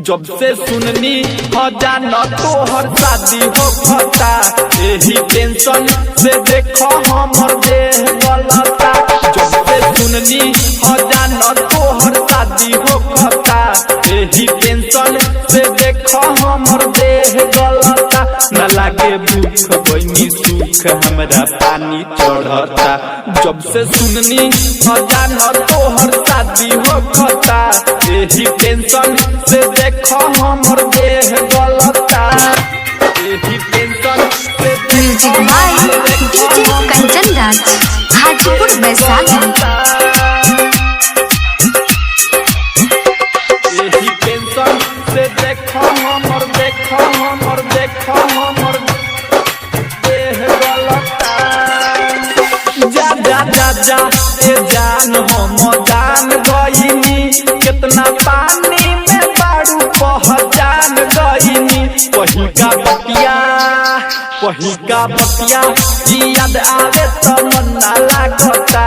जब से सुननी जान तोहर शादी हो खता, यही टेंशन से देखो हमर देह गलता। जब से सुननी जान तोहर शादी हो खता, यही टेंशन से देखो हमर देह गलता। न लागे भूख बनी सुख हमरा पानी चढ़ता। जब से सुननी जान तोहर शादी हो खता, यही टेंशन से देखो हमर देह गलता। यही टेंशन से music by DJ Kanchan Raj, Hajipur Vaishali. यही टेंशन से देखो हमर देह गलता। जा जा जा जा ए जान हम जान गईनी, कितना पानी में बारू पहचान गईनी। वही का बतिया याद आवे तो मन ना लागता।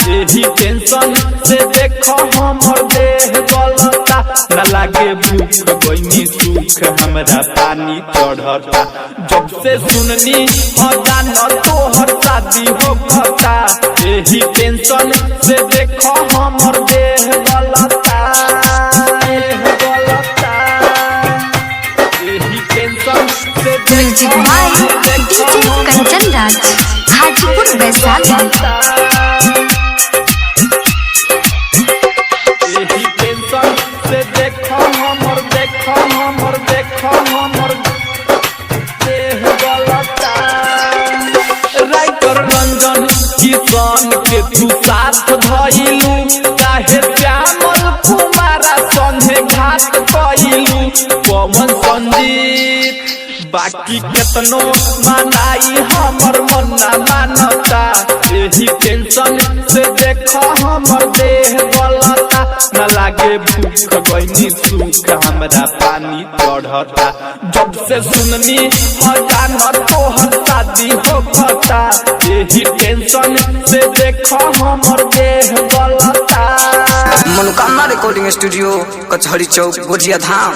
यही टेंशन से देखो हमर देह गलता। न लागे भूख बनी सुख हमरा पानी चढ़ता। जब से सुननी जान तोहर शादी हो खता, यही टेंशन से देखो हमर देह गलता। यही टेंशन से music by DJ Kanchan Raj, Hajipur Vaishali. यही टेंशन से देखो हमर देह गलता। राइटर रंजन किसान के तू साथ धइलू, काहे श्यामल कुमारा संगे घात कइलू। पवन संजीत बाकी केतनो मनाई हमर मन ना मानता। यही टेंशन से देखो हमर देह गलता। न लागे भूख बनी सुख हमरा पानी चढ़ता। जब से सुननी जान तोहर शादी हो खता, यही टेंशन से देखो हमर देह गलता। मनोकामना रिकॉर्डिंग स्टूडियो, कचहरी चौक, गोजिया धाम।